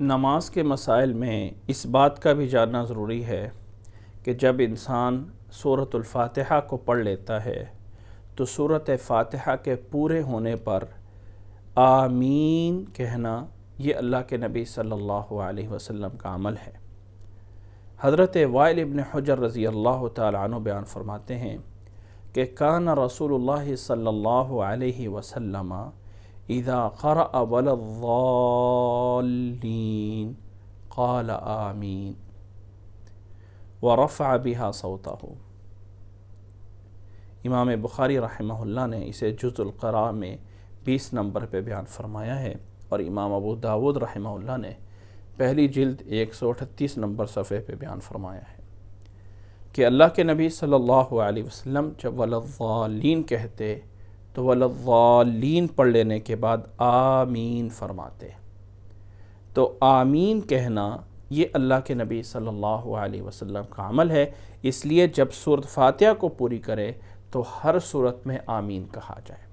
نماز کے مسائل میں اس بات کا بھی جاننا ضروری ہے کہ جب انسان سورۃ الفاتحہ کو پڑھ لیتا ہے تو سورۃ فاتحہ کے پورے ہونے پر آمین کہنا یہ اللہ کے نبی صلی اللہ علیہ وسلم کا عمل ہے۔ حضرت وائل ابن حجر رضی اللہ تعالیٰ عنہ بیان فرماتے ہیں کہ کان رسول اللہ صلی اللہ علیہ وسلم اذا قرأ ولا الضالین قال آمین ورفع بها صوتہ۔ امام بخاری رحمہ اللہ نے اسے جزء القراء میں 20 نمبر پہ بیان فرمایا ہے، اور امام ابو داود رحمہ اللہ نے پہلی جلد 138 نمبر صفحے پہ بیان فرمایا ہے کہ اللہ کے نبی صلی اللہ علیہ وسلم جب وَلَضَّالِّينَ کہتے تو وَلَضَّالِّينَ پڑھ لینے کے بعد آمین فرماتے۔ تو آمین کہنا یہ اللہ کے نبی صلی اللہ علیہ وسلم کا عمل ہے، اس لیے جب سورۃ فاتحہ کو پوری کرے تو ہر صورت میں آمین کہا جائے۔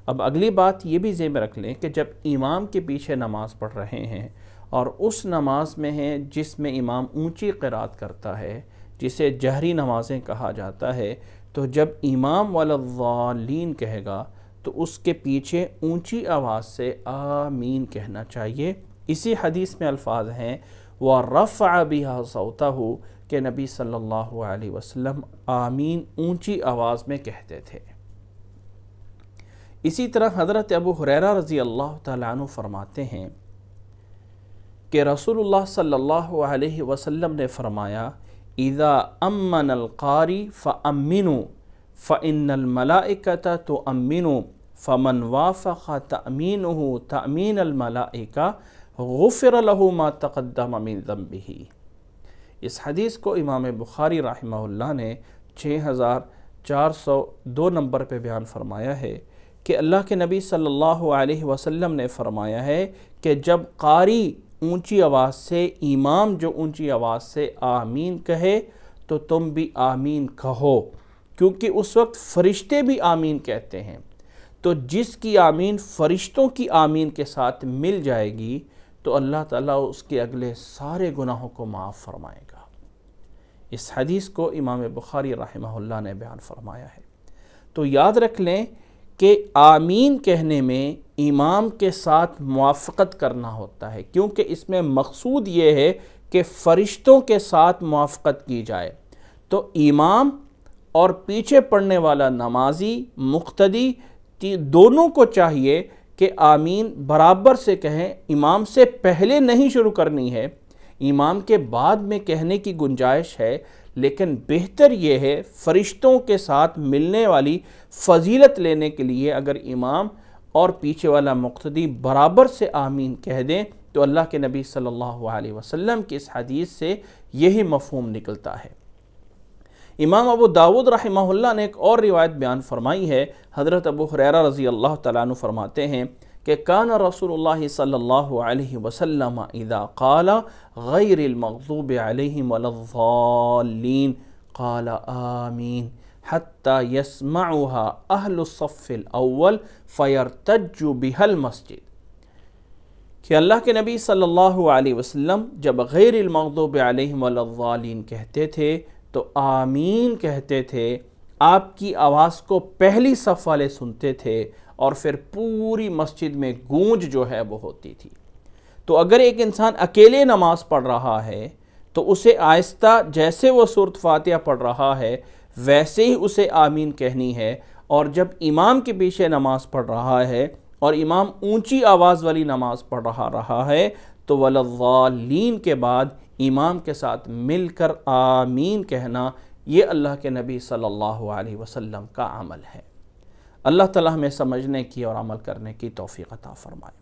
اب اگلی بات یہ بھی ذہن میں رکھ لیں کہ جب امام کے پیچھے نماز پڑھ رہے ہیں اور اس نماز میں ہیں جس میں امام اونچی قرات کرتا ہے، جسے جہری نمازیں کہا جاتا ہے، تو جب امام وَلَضَّالِّينَ کہے گا تو اس کے پیچھے اونچی آواز سے آمین کہنا چاہیے۔ اسی حدیث میں الفاظ ہیں وَرَفَعَ بِهَا صَوْتَهُ کہ نبی صلی اللہ علیہ وسلم آمین اونچی آواز میں کہتے تھے۔ اسی طرح حضرت ابو ہریرہ رضی اللہ تعالیٰ عنہ فرماتے ہیں کہ رسول اللہ صلی اللہ علیہ وسلم نے فرمایا اذا امن القاری فامنوا فان الملائکۃ تؤمن فمن وافق تأمینہ تأمین الملائکہ غفر له ما تقدم من ذنبہ۔ اس حدیث کو امام بخاری رحمہ اللہ نے 6402 نمبر پہ بیان فرمایا ہے کہ اللہ کے نبی صلی اللہ علیہ وسلم نے فرمایا ہے کہ جب قاری اونچی آواز سے، امام جو اونچی آواز سے آمین کہے تو تم بھی آمین کہو، کیونکہ اس وقت فرشتے بھی آمین کہتے ہیں۔ تو جس کی آمین فرشتوں کی آمین کے ساتھ مل جائے گی تو اللہ تعالیٰ اس کے اگلے سارے گناہوں کو معاف فرمائے گا۔ اس حدیث کو امام بخاری رحمہ اللہ نے بیان فرمایا ہے۔ تو یاد رکھ لیں کہ آمین کہنے میں امام کے ساتھ موافقت کرنا ہوتا ہے، کیونکہ اس میں مقصود یہ ہے کہ فرشتوں کے ساتھ موافقت کی جائے۔ تو امام اور پیچھے پڑھنے والا نمازی مقتدی دونوں کو چاہیے کہ آمین برابر سے کہیں۔ امام سے پہلے نہیں شروع کرنی ہے، امام کے بعد میں کہنے کی گنجائش ہے، لیکن بہتر یہ ہے فرشتوں کے ساتھ ملنے والی فضیلت لینے کے لیے اگر امام اور پیچھے والا مقتدی برابر سے آمین کہہ دیں تو اللہ کے نبی صلی اللہ علیہ وسلم کی اس حدیث سے یہی مفہوم نکلتا ہے۔ امام ابو داود رحمہ اللہ نے ایک اور روایت بیان فرمائی ہے۔ حضرت ابو ہریرہ رضی اللہ تعالیٰ عنہ فرماتے ہیں کہ کان رسول اللہ صلی اللہ علیہ وسلم اذا قال غیر المغضوب علیہم ولا الضالین قال آمین حتی یسمعها اہل الصف الاول فیرتج بها المسجد۔ کہ اللہ کے نبی صلی اللہ علیہ وسلم جب غیر المغضوب علیہم ولا الضالین کہتے تھے تو آمین کہتے تھے، آپ کی آواز کو پہلی صف والے سنتے تھے اور پھر پوری مسجد میں گونج جو ہے وہ ہوتی تھی۔ تو اگر ایک انسان اکیلے نماز پڑھ رہا ہے تو اسے آہستہ جیسے وہ سورۃ فاتحہ پڑھ رہا ہے ویسے ہی اسے آمین کہنی ہے، اور جب امام کے پیچھے نماز پڑھ رہا ہے اور امام اونچی آواز والی نماز پڑھ رہا ہے تو وَلَضَّالِّينَ کے بعد امام کے ساتھ مل کر آمین کہنا یہ اللہ کے نبی صلی اللہ علیہ وسلم کا عمل ہے۔ اللہ تعالیٰ ہمیں سمجھنے کی اور عمل کرنے کی توفیق عطا فرمائے۔